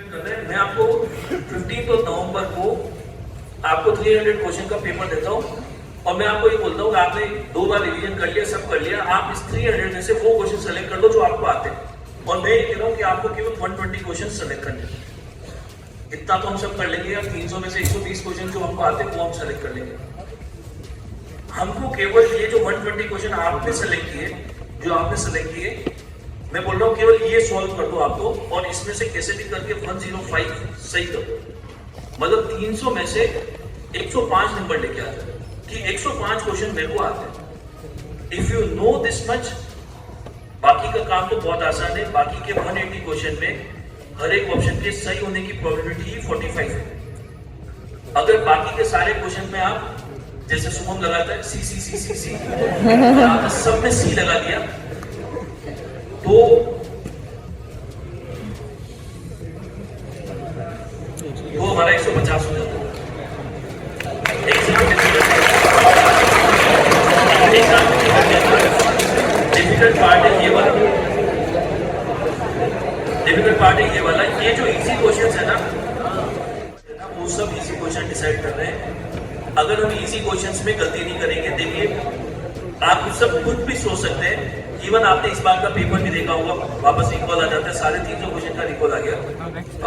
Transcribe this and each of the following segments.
मैं आपको 15 नवंबर को आपको 300 क्वेश्चन का पेपर देता हूँ और मैं आपको ये बोलता हूँ कि आपने 2 बार रिवीजन कर लिया, सब कर लिया, आप इस 300 में से वो क्वेश्चन सेलेक्ट कर लो जो आपको आते हैं। और मैं ये कह रहा हूँ कि आपको केवल 120 क्वेश्चन सेलेक्ट करने हैं। इतना तो हम सब कर लेंगे, या 300 में से 120 क्वेश्चन जो हमको आते हैं वो हम सेलेक्ट कर लेंगे। हमको केवल ये जो 120 क्वेश्चन आपने सेलेक्ट किए, जो आपने सेलेक्ट किए, मैं बोल रहा हूँ केवल ये सॉल्व कर दो आपको, और इसमें से कैसे भी करके 105 सही कर दो। मतलब 300 में से 105 नंबर लेके आ जाओ कि 105 क्वेश्चन मेरे को आते हैं। If you know this much, बाकी का काम तो बहुत आसान है। बाकी के 180 क्वेश्चन में हर एक ऑप्शन के सही होने की प्रोबेबिलिटी ही 45 है। अगर बाकी के सारे क्वेश्चन में आप जैसे सुमन लगाता है सी सी सी सी सी, आपने सब में सी लगा दिया तो वो हमारा 150 हो जाता है। डिफिकल्ट पार्ट है ये वाला, डिफिकल्ट पार्ट है ये वाला। ये जो इजी क्वेश्चन है ना, वो सब इजी क्वेश्चन डिसाइड कर रहे हैं। अगर हम इजी क्वेश्चंस में गलती नहीं करेंगे, देखिए आप सब खुद भी सोच सकते हैं। इवन आपने इस बार का पेपर भी देखा होगा, वापस रिकॉल आ जाता है, 350 क्वेश्चन का रिकॉल आ गया।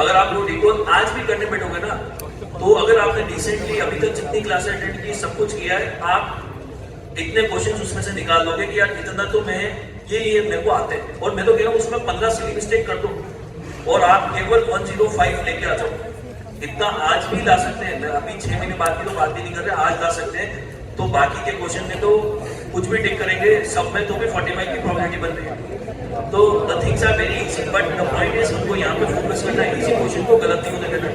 अगर आप वो रिकॉल आज भी करने बैठोगे ना, तो अगर आपने रिसेंटली अभी तक जितनी क्लास अटेंड की, सब कुछ किया है, आप इतने क्वेश्चन उसमें से निकाल लोगे कि यार इतना तो मैं ये मेरे को आते हैं। और मैं तो कह रहा हूँ उसमें 15 सिली मिस्टेक कर दो और आप केवल 105 लेके आ जाओ। इतना आज भी ला सकते हैं। अभी 6 महीने बाद की तो बात भी नहीं कर रहे, आज ला सकते हैं। तो बाकी के क्वेश्चन में तो कुछ भी टिक करेंगे, सब में तो भी 45 की प्रोबेबिलिटी बन रही है। तो the things are very easy, but the point is हमको यहाँ पे फोकस करना है, इजी क्वेश्चन को गलत नहीं होने देना।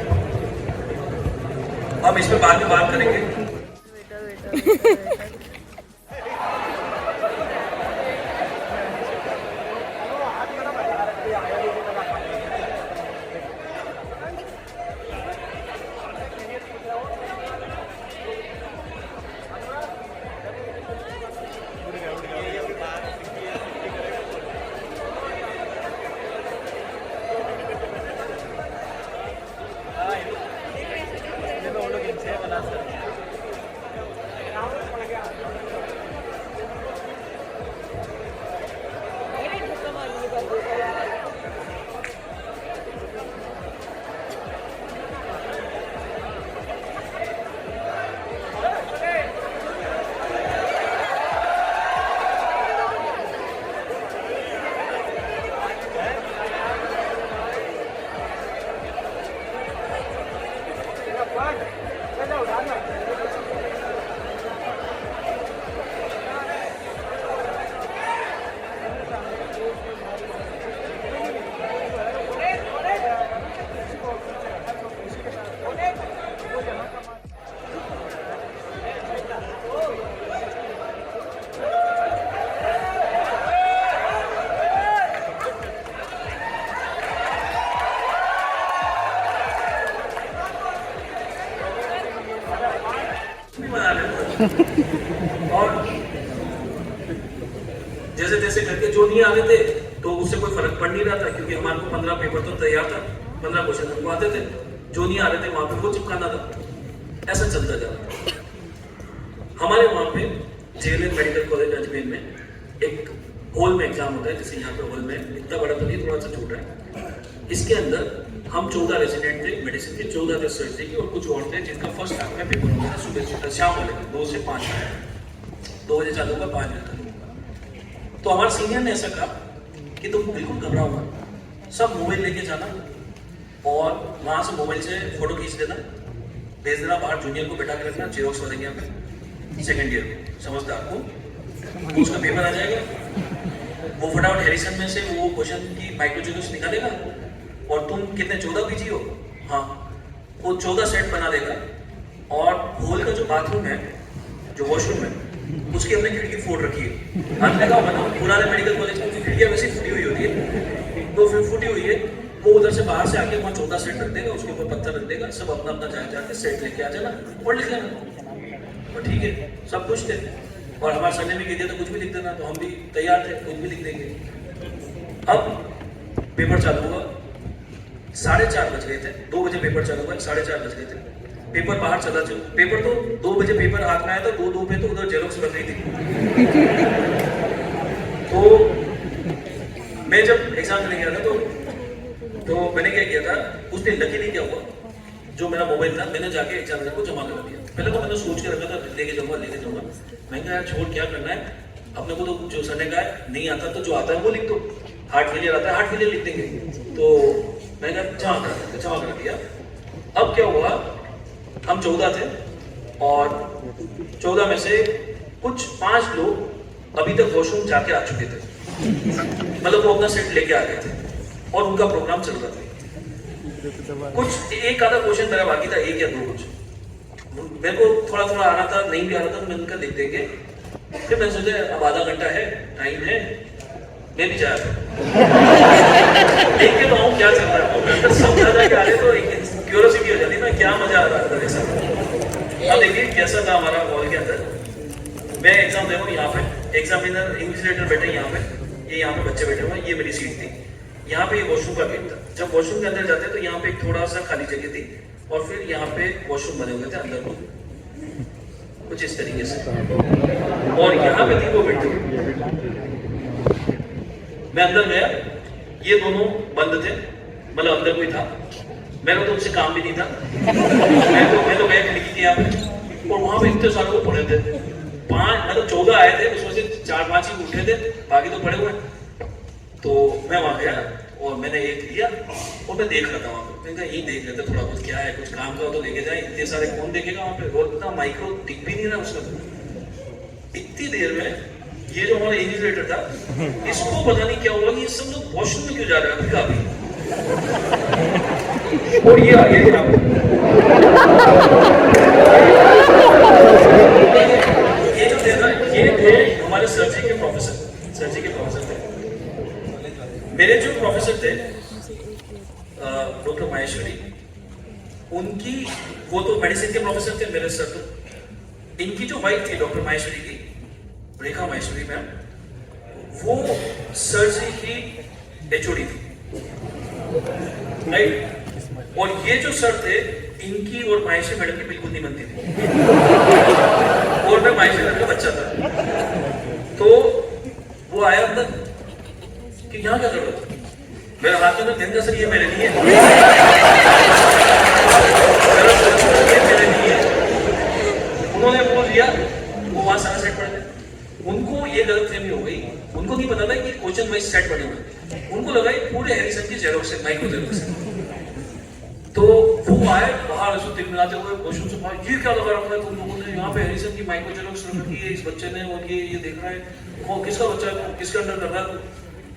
हम इस पे बाद में बात करेंगे। और जैसे जैसे करके जो नहीं आ रहे थे तो उससे कोई फर्क पड़ नहीं रहा था, क्योंकि हमारे को 15 पेपर तो तैयार था, 15 क्वेश्चन हमको आते थे। जो नहीं आ रहे थे वहां पे वो चिपकाना था, ऐसा चलता जा रहा था। हमारे वहां पे जेएलएन मेडिकल कॉलेज अजमेर में एक हॉल में एग्जाम होता है, जैसे यहाँ पे हॉल में इतना बड़ा तो नहीं, थोड़ा सा छोटा है। इसके अंदर हम 14 रेजिडेंट थे, मेडिसिन के 14 रिसर्च थे और कुछ और थे जिनका फर्स्ट हाफ में पेपर होता था सुबह शाम वाले 2 से 5, 2 बजे चालू होगा, 5 बजे तक होगा। तो हमारे सीनियर ने ऐसा कहा कि तुम बिल्कुल घबराओ मत, सब मोबाइल लेके जाना और वहां से मोबाइल से फोटो खींच देना, भेज देना बाहर, जूनियर को बैठा के रखना, जेरोक्स वाले यहाँ पे सेकेंड ईयर को समझदार को, उसका पेपर आ जाएगा। वो फटाफट हैरिसन में से वो क्वेश्चन की माइक्रोजेनिक्स निकालेगा और तुम कितने 14 बीजी हो, हाँ, वो 14 सेट बना देगा। और हॉल का जो बाथरूम है, जो वॉशरूम है, उसकी हमने खिड़की फोड़ रखी है। आपने देखा होगा ना, पुराने मेडिकल कॉलेज में खिड़कियां वैसे फूटी हुई होती है, तो फिर फूटी हुई है, वो उधर से बाहर से आके वहाँ 14 सेट रख देगा, उसके ऊपर पत्थर रख देगा, सब अपना अपना जाके सेट लेके आ जाना और लिख लेना। तो ठीक है, सब कुछ थे। और हमारे सर ने भी कह दिया तो कुछ भी लिख देना, तो हम भी तैयार थे, कुछ भी लिख देंगे। अब पेपर चालू हुआ, 4:30 बज गए थे, 2 बजे पेपर चालू हुआ, 4:30 बज गए थे। पेपर बाहर चला, पेपर तो 2 बजे पेपर हाथ में आया था, 2 पे तो उधर जेरोक्स बन रही थी। तो मैं जब एग्जाम देने गया था तो मैंने क्या किया था, उस दिन लकीली क्या हुआ, जो मेरा मोबाइल था मैंने जाके एग्जामिनर को जमा कर दिया। पहले तो मैंने सोच के रखा था लेके जाऊंगा। मैं कहा यार छोड़, क्या करना है अपने को, तो जो सर ने कहा है नहीं आता तो जो आता है वो लिख दो, हार्ट फेलियर आता है हार्ट फेलियर लिख देंगे। तो मैंने कहा जमा कर दिया। अब क्या हुआ, हम 14 थे और 14 में से कुछ 5 लोग अभी तक वॉशरूम जाके आ चुके थे, मतलब वो अपना सेट लेके आ गए थे और उनका प्रोग्राम चल रहा था। कुछ एक आधा क्वेश्चन मेरा बाकी था, 1 या 2 कुछ मेरे को थोड़ा थोड़ा आ रहा था, नहीं भी आ रहा था, तो मैंने उनका लिख देंगे। फिर मैंने सोचा अब आधा घंटा है, टाइम है, मैं भी जाया देख के तो आऊँ क्या चल रहा है, सब जा जाके आ रहे तो क्यूरियोसिटी हो जाती है ना, क्या मजा आ रहा था ऐसा। अब देखिए कैसा था हमारा हॉल के अंदर। मैं एग्जाम दे रहा हूँ, यहाँ पे एग्जामिनर इन्विजिलेटर बैठे यहाँ पे, ये यहाँ पे बच्चे बैठे हुए, ये मेरी सीट थी। यहाँ पे वॉशरूम का गेट था। जब वॉशरूम के अंदर जाते तो यहाँ पे एक थोड़ा सा खाली जगह थी और फिर यहाँ पे वॉशरूम बने हुए थे अंदर को, कुछ इस तरीके से, और यहाँ पे थी वो बैठी। मैं अंदर गया, ये दोनों बंद थे, मतलब अंदर कोई था, मेरा तो उनसे काम भी नहीं था। मैं तो गया खिड़की के यहाँ पे, और वहां पे इतने सारे लोग पड़े थे, 5 मतलब 14 आए थे, उसमें से 4-5 ही उठे थे, बाकी तो पड़े हुए। तो मैं वहां गया और मैंने एक लिया और मैं देख रहा था वहां पे। मैंने कहा यही देख लेते थोड़ा बहुत, क्या है कुछ काम का तो लेके जाए, इतने सारे कौन देखेगा वहां पे, और इतना माइक्रो दिख भी नहीं रहा उसका। इतनी देर में ये जो हमारा इन्विजिलेटर था, इसको पता नहीं क्या हुआ कि ये सब लोग वॉशरूम में क्यों जा रहे हैं अभी, और ये आ गया यहाँ पे। ये जो थे ना, ये थे हमारे सर्जरी के प्रोफेसर थे। मेरे जो प्रोफेसर थे डॉक्टर माहेश्वरी, उनकी, वो तो मेडिसिन के प्रोफेसर थे, मेरे सर तो। इनकी जो वाइफ थी डॉक्टर माहेश्वरी की, रेखा माहेश्वरी मैम, वो सर्जरी की एचओडी थी, राइट। और ये जो सर थे, इनकी और माहेश्वरी मैडम की बिल्कुल नहीं बनती थी, और मैं माहेश्वरी मैडम का बच्चा था। तो वो आया अंदर कि यहाँ क्या कर रहा था, मेरा हाथ में दिन का सर ये मेरे लिए है, मेरे लिए। उन्होंने बोल दिया, वो वहां सारा सेट पढ़ गए। उनको ये गलतफहमी हो गई, उनको नहीं पता था कि क्वेश्चन वाइज सेट बने हुए, उनको लगा पूरे हैरिसन की जेरोक्स है, माइक्रो जेरोक्स है। तो वो आए बाहर उसको तिलमिलाते हुए क्वेश्चन से बाहर, ये क्या लगा रखा है तुम लोगों ने यहाँ पे, हैरिसन की माइक्रो जेरोक्स रखी है इस बच्चे ने, और ये देख रहा है, वो किसका बच्चा है, किसके अंडर कर रहा है,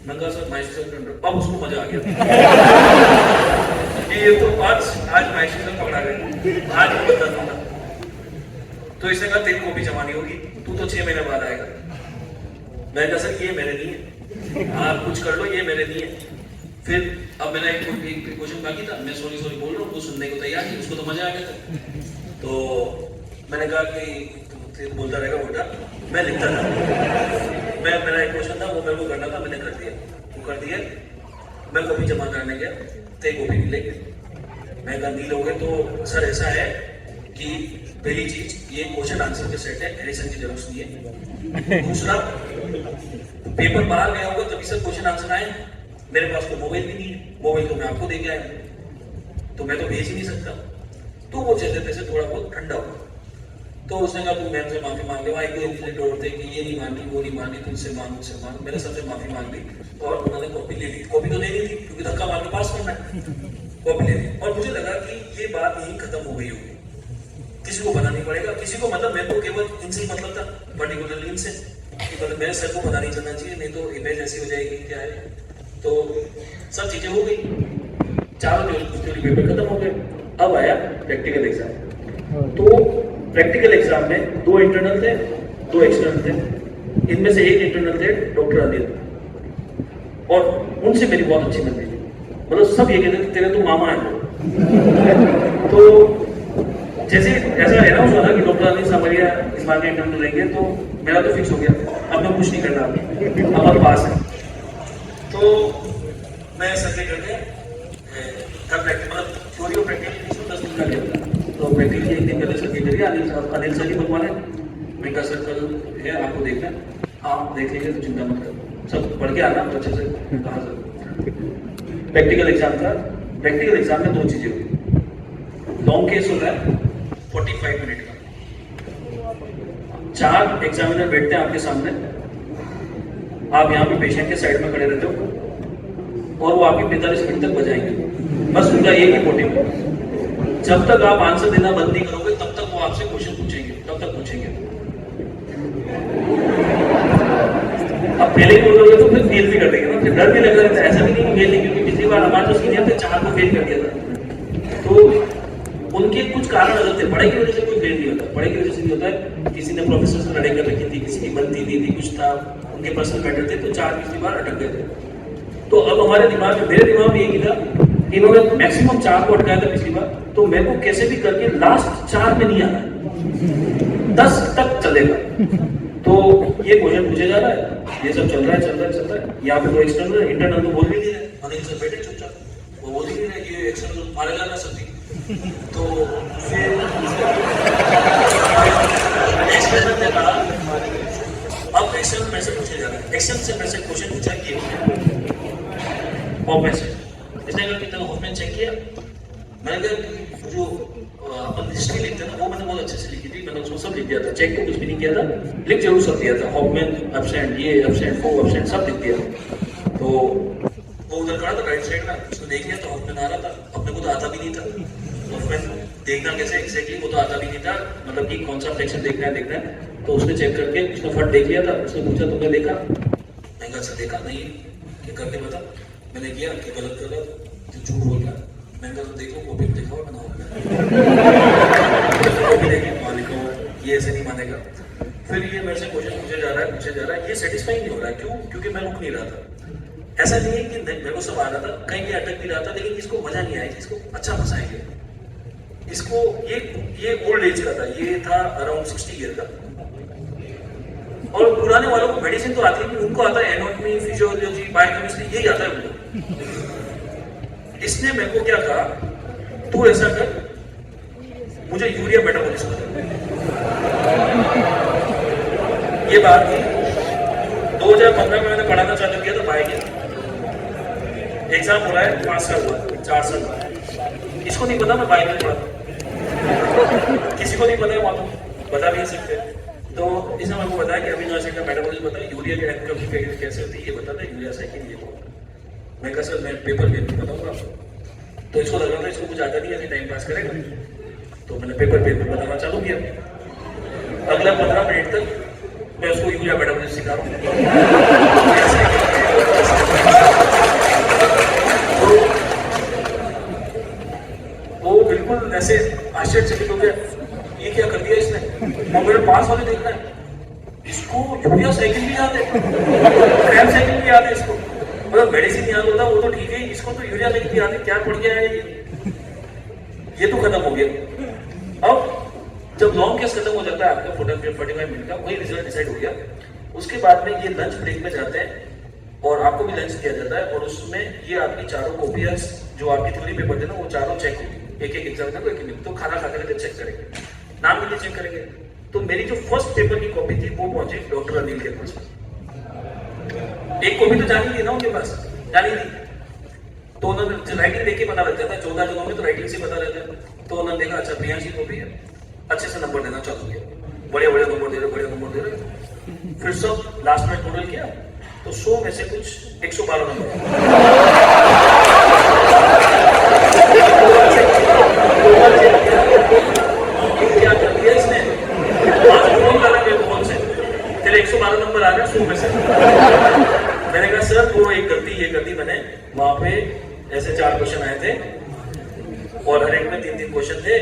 नंगा सर माहेश्वरी सर अंडर। अब उसको मजा आ गया कि ये तो आज माहेश्वरी सर पकड़ा गए, आज वो बता दूंगा। तो इसने कहा तेरी कॉपी जमानी होगी, तू तो 6 महीने बाद आएगा। मैंने कहा सर ये मेरे नहीं है, आप कुछ कर लो, ये मेरे नहीं है। फिर अब मेरा एक क्वेश्चन बाकी था, मैं सॉरी बोल रहा हूँ, वो सुनने को तैयार नहीं, उसको तो मजा आ गया था। तो मैंने कहा कि बोलता रहेगा बेटा, मैं लिखता था, मेरा एक क्वेश्चन था वो मेरे को करना था, मैंने कर दिया, वो कर दिया। मैं कॉपी जमा करने गया, ते कॉपी नहीं लेंगे, मैं कहा नहीं लोगे तो सर ऐसा है कि पहली चीज ये क्वेश्चन आंसर के सेट है, हैरिसन की जेरोक्स नहीं है। दूसरा, पेपर बाहर गया होगा तभी सर क्वेश्चन आंसर आए, मेरे पास तो मोबाइल भी नहीं है, मोबाइल तो मैं आपको दे के आया, तो मैं तो भेज ही नहीं सकता। तो वो जैसे तैसे थोड़ा बहुत ठंडा हुआ। तो उसने कहा तू मैम से माफी मांग ले, एक दो इंजीनियर थे कि ये नहीं मानी वो नहीं मानी, तुमसे मांग मुझसे मांग, मैंने सबसे माफी मांग ली और उन्होंने कॉपी ले ली। कॉपी तो लेनी थी क्योंकि धक्का मार के पास करना है, कॉपी ले ली। और मुझे लगा कि ये बात यहीं खत्म हो गई होगी, किसी को पता नहीं पड़ेगा, किसी को, मतलब मेरे को केवल इनसे ही मतलब था, पर्टिकुलरली इनसे, मतलब मेरे सर को पता नहीं चलना चाहिए, नहीं तो इमेज ऐसी हो जाएगी क्या है। तो सब चीजें हो गई, चारों थ्योरी पेपर खत्म हो गए। अब आया प्रैक्टिकल एग्जाम। तो प्रैक्टिकल एग्जाम में 2 इंटरनल थे, 2 एक्सटर्नल थे। इनमें से एक इंटरनल थे डॉक्टर अनिल, और उनसे मेरी बहुत अच्छी बनती थी, मतलब सब ये कहते थे तेरे तो मामा है। तो जैसे ऐसा है ना उसका कि डॉक्टर अनिल सामरिया इस बार में इंटरनल रहेंगे, तो मेरा तो फिक्स हो गया, अब मैं कुछ नहीं करना, अब पास है। तो मैं सर के करके हर प्रैक्टिस मतलब थ्योरी और प्रैक्टिस 10 दिन का लिया था। तो प्रैक्टिस एक दिन पहले सर के करिए, अनिल सर ही बनवा रहे। मैं कहा सर कल है आपको देखना है, आप देख लीजिए तो चिंता मत करो, सब पढ़ के आना अच्छे से। कहा सर प्रैक्टिकल एग्जाम था, प्रैक्टिकल एग्जाम में 2 चीजें हुई। लॉन्ग केस होता है 45 मिनट का, 4 एग्जामिनर बैठते हैं आपके सामने, आप यहाँ पे पेशेंट के साइड में खड़े रहते हो और वो आपकी 45 मिनट तक बजाएंगे। बस उनका एक ही मोटिव, जब तक आप आंसर देना बंद नहीं करोगे तब तक वो आपसे क्वेश्चन पूछेंगे, तब तक पूछेंगे। अब पहले ही बोल रहे तो फिर फेल भी कर देंगे ना, फिर डर भी लग रहा था। ऐसा भी नहीं फेल नहीं, क्योंकि पिछली बार हमारे जो सीनियर थे 4 को फेल कर दिया था। तो उनके कुछ कारण अलग थे, पढ़ाई की वजह से कोई फेल नहीं होता, पढ़ाई की वजह से नहीं होता है। किसी ने प्रोफेसर से लड़ाई कर रखी थी, किसी की बनती नहीं थी, कुछ था, उनके पर्सनल मैटर थे, तो 4 पिछली बार अटक गए थे। तो अब हमारे दिमाग में, मेरे दिमाग में यही था, इन्होंने मैक्सिमम 4 को अटकाया था पिछली बार, तो मेरे को कैसे भी करके लास्ट 4 में नहीं आना, 10 तक चलेगा। तो ये क्वेश्चन पूछा जा रहा है, ये सब चल रहा है। यहाँ पे तो एक्सटर्नल इंटरनल तो बोल भी नहीं रहे, अनिल सर बैठे चुपचाप, वो बोल ही नहीं रहे कि एक्सटर्नल मारे जा रहा सब्जी। तो फिर एक्सटर्नल ने कहा अब एक्सटर्नल में से पूछा जा रहा है, एक्सटर्नल से मेरे से क्वेश्चन पूछा कि हॉफमैन से, इसने अगर कितना हॉफमैन चेक किया, मैंने कहा जो अपन हिस्ट्री लिखते हैं ना वो मैंने बहुत अच्छे से लिखी थी, मैंने उसको सब लिख दिया था, चेक तो कुछ भी नहीं किया था, लिख जरूर सब दिया था, हॉफमैन एब्सेंट, ये एब्सेंट, वो एब्सेंट, सब लिख दिया। तो वो उधर खड़ा था राइट साइड में, उसको देख लिया तो हॉफमैन आ रहा था, अपने को तो आता भी नहीं था। हॉफमैन देखना कैसे एग्जैक्टली, वो तो आता भी नहीं था, मतलब कि कौन सा फ्रैक्शन देखना है। तो उसने चेक करके उसने फट देख लिया था, उसने पूछा तुमने देखा? मैं कहा सर देखा नहीं, क्या करके बता। मैंने किया कि गलत कर रहा तो झूठ बोल रहा। मैंने कहा तो देखो कॉपी में देखा हुआ कॉपी देखिए, वहाँ लिखा हुआ, ये ऐसे नहीं मानेगा। फिर ये मेरे से क्वेश्चन पूछा जा रहा है, ये सेटिस्फाई नहीं हो रहा है। क्यों? क्योंकि मैं रुक नहीं रहा था। ऐसा नहीं है कि मेरे को सब आ रहा था, कहीं भी अटक भी रहा था, लेकिन इसको मजा नहीं आया, इसको अच्छा फंसाएंगे। इसको ये ओल्ड एज का था, ये था अराउंड 60 ईयर का। और पुराने वालों को मेडिसिन तो आती नहीं, उनको आता है एनाटॉमी, फिजियोलॉजी, बायोकेमिस्ट्री, यही आता है उनको। इसने मेरे को क्या कहा, तू ऐसा कर, मुझे यूरिया मेटाबॉलिज्म बता। ये बात थी 2015 में मैंने पढ़ाना चालू किया था बायो के, एग्जाम हो रहा है 5 साल हुआ, 4 साल हुआ। इसको नहीं पता मैं बायो में पढ़ा, किसी को नहीं पता है, वहां तो बता भी नहीं सकते। तो इसने मेरे को बताया कि अमीनो एसिड का मेटाबॉलिज्म बताया, यूरिया के एनकैप्सुलेशन कैसे होती है ये बताता है, यूरिया साइकिल ये। मैं कहा सर मैं पेपर में बताऊंगा आपको। तो इसको लग रहा था इसको कुछ आता नहीं है, टाइम पास करेगा। तो मैंने पेपर पे बताना चालू किया। अगला 15 मिनट तक मैं उसको यूरिया मेटाबॉलिज्म सिखा रहा हूँ। वो बिल्कुल ऐसे आश्चर्यचकित हो गया, ये क्या कर दिया इसने, और मेरे पास वाले देखना है, इसको यूरिया साइकिल भी याद है, क्रैम साइकिल भी याद है इसको, मतलब मेडिसिन याद होता वो तो ठीक है, इसको तो यूरिया साइकिल भी याद है, क्या पड़ गया है ये तो खत्म हो गया। अब जब लॉन्ग केस खत्म हो जाता है आपका 45 मिनट का, वही रिजल्ट डिसाइड हो गया। उसके बाद में ये लंच ब्रेक में जाते हैं और आपको भी लंच दिया जाता है, और उसमें ये आपकी चारों कॉपियां जो आपकी थ्योरी पेपर थे ना वो चारों चेक होगी, एक एग्जाम को एक तो खाना खाते रहते चेक करेंगे, नाम भी चेक करेंगे। तो मेरी जो फर्स्ट पेपर की कॉपी थी वो पहुंची डॉक्टर अनिल के पास। एक कॉपी तो जानी थी ना उनके पास, जानी थी, तो उन्होंने राइटिंग देख के पता लग जाता है, 14 जनों में तो राइटिंग से पता रहता है। तो उन्होंने देखा अच्छा प्रियांश की कॉपी है, अच्छे से नंबर देना चालू किया, बढ़िया नंबर दे रहे। फिर सब लास्ट में टोटल किया तो 100 में से कुछ 112 नंबर। क्या कर दिया इसने, 112 नंबर आ गया 100 में से। मैंने कहा सर वो एक गलती ये कर दी मैंने, वहां पे ऐसे 4 क्वेश्चन आए थे और हर एक में 3-3 क्वेश्चन थे,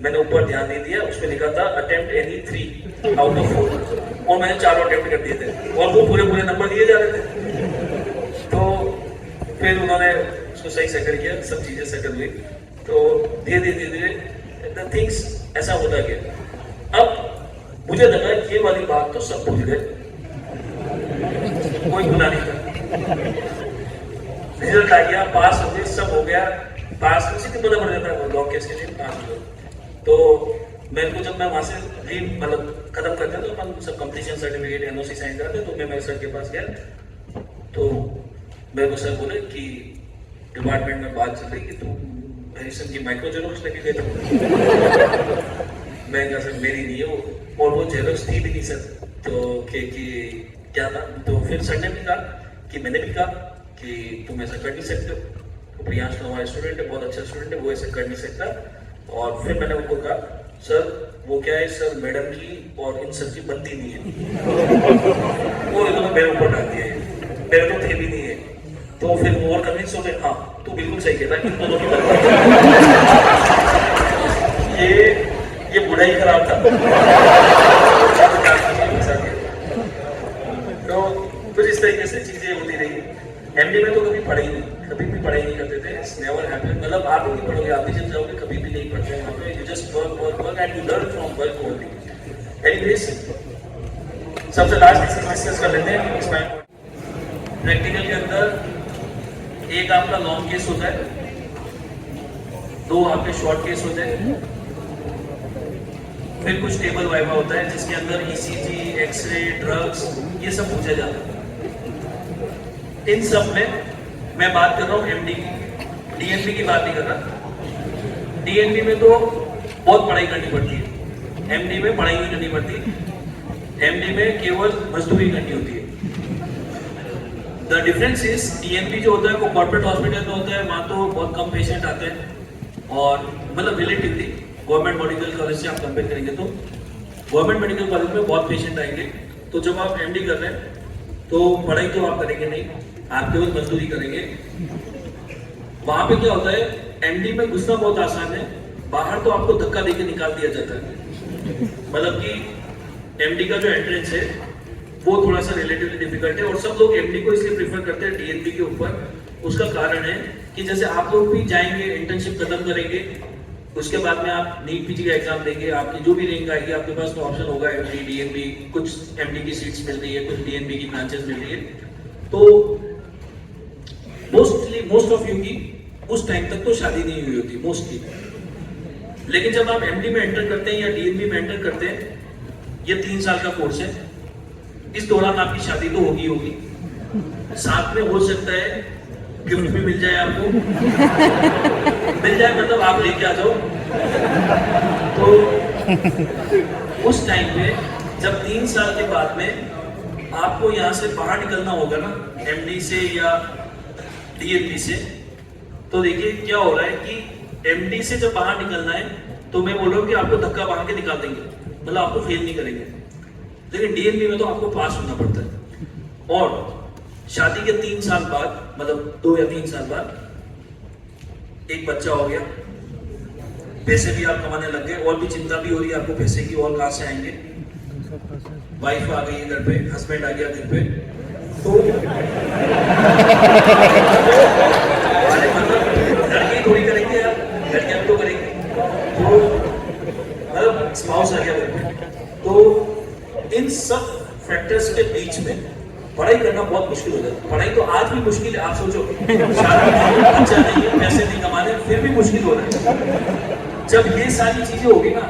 मैंने ऊपर ध्यान नहीं दिया, उस पर लिखा था अटेम्प्ट एनी 3 आउट ऑफ 4, और मैंने 4 अटेम्प्ट कर दिए थे और वो पूरे नंबर दिए जा रहे थे। तो फिर उन्होंने उसको सही सेटल किया, सब चीजें सेटल हुई। तो धीरे धीरे थिंग्स ऐसा होता गया। अब मुझे लगा ये वाली बात तो सब भूल गए, कोई गुनाह नहीं था। रिजल्ट आ गया, पास हो गए, सब हो गया, पास उसी दिन पता पड़ जाता है लॉ केस के लिए पास हो। तो मेरे को जब मैं वहाँ से मतलब खत्म करते हैं तो अपन सब कंप्लीशन सर्टिफिकेट एनओसी साइन कराते, तो मैं मेरे सर के पास गया, तो मेरे को सर बोले कि डिपार्टमेंट में बात चल रही कि तुम हैरिसन की माइक्रो जेरोक्स लेके गए थे। मैं कहा सर मेरी नहीं है वो, और वो जेरोक्स थी भी नहीं सर। तो कि क्या था, तो फिर सर ने भी कहा कि मैंने भी कहा कि तुम ऐसा कर नहीं सकते हो, तो प्रियांश तो हमारा स्टूडेंट है, बहुत अच्छा स्टूडेंट है, वो ऐसा कर नहीं सकता। और फिर मैंने उनको कहा सर वो क्या है सर, मैडम की और इन सब की बनती नहीं है। वो इन्होंने मेरे ऊपर डाल दिया है, मेरे तो थे भी नहीं है। तो फिर वो और कन्विंस हो गए, हाँ तू बिल्कुल सही कहता है, इन दोनों की बनती है। ये बुरा ही खराब था। तो कुछ इस तरीके से चीजें होती रही। एमडी में तो कभी पढ़ाई नहीं, कभी भी पढ़ाई नहीं करते थे, इट्स नेवर हैपेंड। मतलब आप भी नहीं पढ़ोगे, आप भी जब जाओगे कभी भी नहीं पढ़ते वहाँ पे, you just work work work and you learn from work only. Anyways सबसे लास्ट डिस्कस कर लेते हैं इसमें। प्रैक्टिकल के अंदर एक आपका लॉन्ग केस होता है, दो आपके शॉर्ट केस होते हैं, फिर कुछ टेबल वाइवा होता है जिसके अंदर ईसीजी, एक्सरे, ड्रग्स ये सब पूछा जाता है। इन सब में मैं बात कर रहा हूँ एमडी की, डीएनबी की बात नहीं कर रहा। डीएनबी में तो बहुत पढ़ाई करनी पड़ती है, एमडी में पढ़ाई नहीं करनी पड़ती। एमडी में केवल मजदूरी करनी होती है। द डिफरेंस इज डीएनबी जो होता है वो कॉर्पोरेट हॉस्पिटल में होता है, वहाँ तो बहुत कम पेशेंट आते हैं, और मतलब रिलेटिवली गवर्नमेंट मेडिकल कॉलेज से आप कंपेयर करेंगे तो गवर्नमेंट मेडिकल कॉलेज में बहुत पेशेंट आएंगे। तो जब आप एमडी कर रहे हैं तो पढ़ाई तो आप करेंगे नहीं, आप केवल मजदूरी करेंगे। वहां पे क्या होता है, एमडी में घुसना बहुत आसान है, बाहर तो आपको धक्का देके निकाल दिया जाता है। मतलब कि एमडी का जो एंट्रेंस है वो थोड़ा सा रिलेटिवली डिफिकल्ट है, और सब लोग एमडी को इसलिए प्रीफर करते हैं डीएनबी के ऊपर। उसका कारण है कि जैसे आप लोग भी जाएंगे, इंटर्नशिप खत्म करेंगे, उसके बाद में आप नीट पीजी का एग्जाम देंगे, आपकी जो भी रैंक आएगी आपके पास तो ऑप्शन होगा एमडी, डीएनबी, कुछ एमडी की सीट्स मिल रही है, कुछ डीएनबी की ब्रांचेस मिल रही है। तो मोस्ट ऑफ यू की उस टाइम तक तो शादी नहीं हुई होती मोस्टली, लेकिन जब आप एमडी में एंटर करते हैं या डीएनबी में एंटर करते हैं, ये 3 साल का कोर्स है, इस दौरान आपकी शादी तो होगी, साथ में हो सकता है गिफ्ट भी मिल जाए आपको, मिल जाए मतलब आप लेके आ जाओ। तो उस टाइम पे जब 3 साल के बाद में आपको यहाँ से बाहर निकलना होगा ना, एमडी से या डीएनबी से, तो देखिए क्या हो रहा है कि एमडी से जब बाहर निकलना है तो मैं बोल रहा हूँ कि आपको धक्का मार के निकाल देंगे, मतलब आपको फेल नहीं करेंगे। लेकिन डीएनबी में तो आपको पास होना पड़ता है, और शादी के 3 साल बाद, मतलब 2 या 3 साल बाद एक बच्चा हो गया, पैसे भी आप कमाने लग गए, और भी चिंता भी हो रही है आपको पैसे की, और कहाँ से आएंगे, वाइफ आ गई है घर पे, हस्बैंड आ गया घर पे, तो अरे मतलब लड़के थोड़ी करेंगे यार, लड़कियां तो करेंगे, तो मतलब स्पाउस आ गया घर पे। तो इन सब फैक्टर्स के बीच में पढ़ाई करना बहुत मुश्किल हो जाता है। पढ़ाई तो आज भी मुश्किल है, आप सोचो अच्छा नहीं है, पैसे नहीं कमाने, फिर भी मुश्किल हो रहा है। जब ये सारी चीजें होगी ना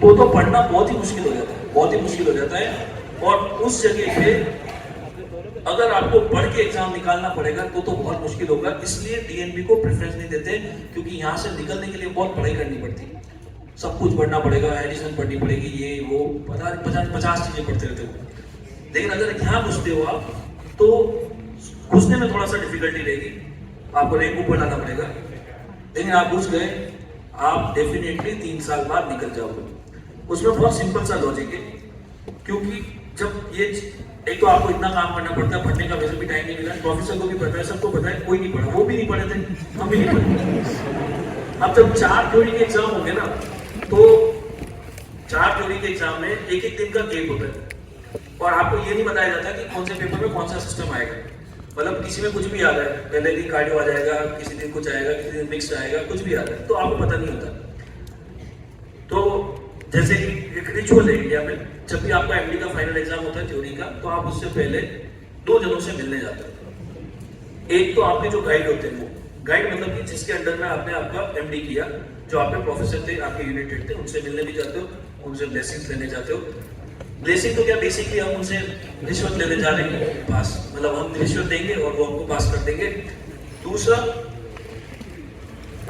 तो पढ़ना बहुत ही मुश्किल हो जाता है, बहुत ही मुश्किल हो जाता है। और उस जगह पे अगर आपको पढ़ के एग्जाम निकालना पड़ेगा तो बहुत मुश्किल होगा। इसलिए डीएनबी को प्रेफरेंस नहीं देते, क्योंकि यहाँ से निकलने के लिए बहुत पढ़ाई करनी पड़ती है, सब कुछ पढ़ना पड़ेगा, एडिशन पढ़नी पड़ेगी, ये वो पता नहीं 50 चीजें पढ़ते रहते हो। लेकिन अगर यहाँ घुसते हो आप तो घुसने में थोड़ा सा डिफिकल्टी रहेगी, आपको रैंक ऊपर लाना पड़ेगा। लेकिन आप घुस गए, आप डेफिनेटली 3 साल बाद निकल जाओगे। उसमें बहुत सिंपल सा लॉजिक है, क्योंकि जब ये एक तो आपको इतना काम करना पड़ता है, पढ़ने का वैसे भी टाइम नहीं मिला, प्रोफेसर को भी पता है, सबको पता है, कोई नहीं पढ़ा, वो भी नहीं पढ़े थे, हम भी नहीं पढ़े। अब जब 4 थ्योरी के एग्जाम होंगे ना, तो 4 थ्योरी के एग्जाम में एक दिन का गेप होता है, और आपको ये नहीं बताया जाता कि कौन से पेपर में कौन सा सिस्टम आएगा। मतलब किसी में कुछ भी आ रहा है, पहले दिन कार्डियो आ जाएगा, किसी दिन कुछ आएगा, किसी दिन मिक्स आएगा, कुछ भी आ रहा है, तो आपको पता नहीं होता। तो जैसे कि एक रिचुअल है इंडिया में, जब भी आपका एमडी का फाइनल एग्जाम होता है थ्योरी का, तो आप उससे पहले 2 जनों से मिलने जाते हैं। एक तो आपके जो गाइड होते हैं गाइड मतलब कि जिसके अंडर में आपने आपका एमडी किया, जो आपके प्रोफेसर थे, आपके यूनिट हेड थे, उनसे मिलने भी जाते हो, उनसे ब्लेसिंग्स लेने जाते हो। ब्लेसिंग तो क्या, बेसिकली हम उनसे रिश्वत लेने जा रहे हैं पास, मतलब हम रिश्वत देंगे और वो हमको पास कर देंगे। दूसरा,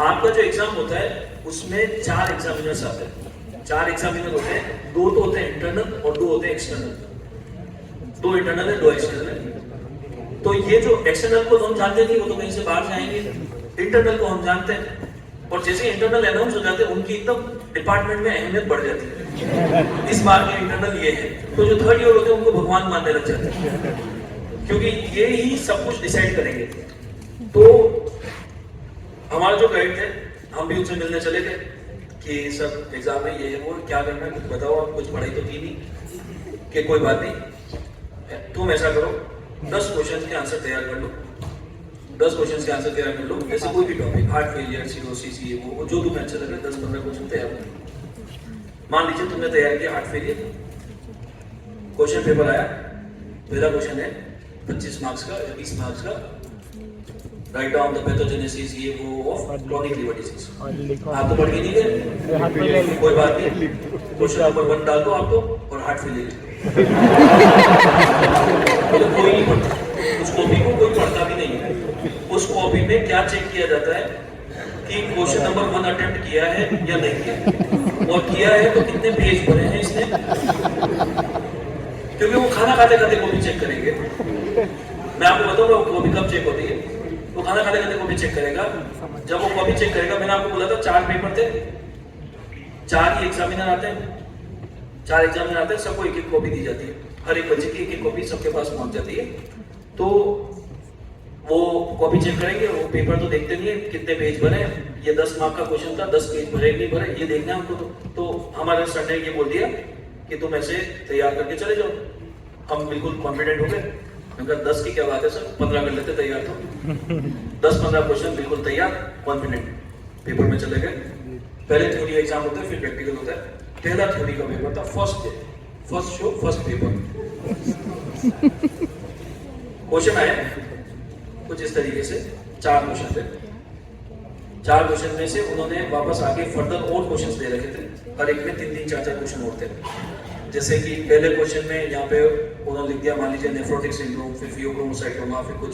आपका जो एग्जाम होता है उसमें 4 एग्जामिनर्स आते हैं। 4 एग्जामिनर होते हैं, 2 तो होते हैं इंटरनल और 2 होते हैं एक्सटर्नल। 2 इंटरनल है, 2 एक्सटर्नल है। तो ये जो एक्सटर्नल को हम जानते नहीं, वो तो कहीं से बाहर से आएंगे। इंटरनल को हम जानते हैं, और जैसे इंटरनल अनाउंस हो जाते हैं उनकी एकदम डिपार्टमेंट में अहमियत बढ़ जाती है। इस बार के इंटरनल ये है, तो जो थर्ड ईयर होते हैं उनको भगवान मानने लग जाते हैं, क्योंकि ये ही सब कुछ डिसाइड करेंगे। तो हमारे जो गाइड थे, हम भी उनसे मिलने चले गए कि सर एग्जाम में ये है, वो क्या करना है, कुछ बताओ। आप कुछ पढ़ाई तो की नहीं, कि कोई बात नहीं, तुम ऐसा करो 10 क्वेश्चन के आंसर तैयार कर लो। 10 क्वेश्चन के आंसर तैयार कर लो, जैसे कोई भी टॉपिक, हार्ट फेलियर, सीरोसिस, ये वो जो तुम्हें अच्छा लगे, 10-15 क्वेश्चन तैयार कर लो। मान लीजिए तुमने तैयार किया हार्ट फेलियर, क्वेश्चन पेपर आया, पहला क्वेश्चन है 25 मार्क्स का या 20 मार्क्स का, राइट डाउन द पैथोजेनेसिस ये वो ऑफ क्रॉनिक लिवर डिजीज। आप तो पढ़ के नहीं गए, कोई बात नहीं, क्वेश्चन नंबर 1 डाल दो आप तो, और हार्ट फेलियर तो कोई नहीं पढ़ता, उस कॉपी को कोई पढ़ता भी नहीं है। उस कॉपी में क्या चेक किया जाता है कि क्वेश्चन नंबर 1 अटेम्प्ट किया है या नहीं किया, और किया है तो कितने पेज भरे हैं इसने, क्योंकि वो खाना खाते खाते कॉपी चेक करेंगे। मैं आपको बताऊंगा वो कॉपी कब चेक होती है, वो खाना खाते खाते कॉपी चेक करेगा। जब वो कॉपी चेक करेगा, मैंने आपको बोला था 4 पेपर थे, 4 ही एग्जामिनर आते हैं, 4 एग्जामिनर आते हैं, सबको एक कॉपी दी जाती है, हर एक बच्चे की एक कॉपी सबके पास पहुंच जाती है। तो वो कॉपी चेक करेंगे, वो पेपर तो देखते नहीं है कितने पेज भरे। ये 10 मार्क का क्वेश्चन था, 10 पेज भरे नहीं भरे ये देखना है हमको। तो हमारे सर ने ये बोल दिया कि तुम ऐसे तैयार करके चले जाओ। हम बिल्कुल कॉन्फिडेंट हो गए, मैंने कहा 10 की क्या बात है सर, 15 कर लेते तैयार। तो 10-15 क्वेश्चन बिल्कुल तैयार, कॉन्फिडेंट, पेपर में चले गए। पहले थ्योरी एग्जाम होता है, फिर प्रैक्टिकल होता है। पहला थ्योरी का पेपर था, first show first paper. Question आए कुछ इस तरीके से, 4 क्वेश्चन थे। 4 क्वेश्चन में से उन्होंने वापस आगे फर्दर और क्वेश्चन दे रखे थे, हर एक में 3-3, 4-4 क्वेश्चन और थे। जैसे कि पहले क्वेश्चन में यहाँ पे उन्होंने लिख दिया, मान लीजिए नेफ्रोटिक सिंड्रोम, फिर फियोक्रोमोसाइटोमा, फिर कुछ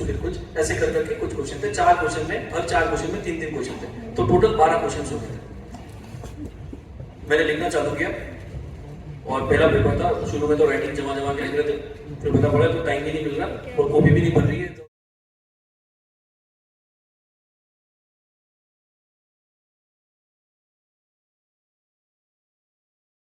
ऐसे कर करके कुछ क्वेश्चन थे। 4 क्वेश्चन में, हर 4 क्वेश्चन में 3-3 क्वेश्चन थे, तो टोटल 12 क्वेश्चन होते थे। मैंने लिखना चालू किया, और पहला पेपर था, शुरू में तो राइटिंग जमा के लिख रहे थे, फिर पता पड़ा तो टाइम भी नहीं मिल रहा और कॉपी भी नहीं बन रही है।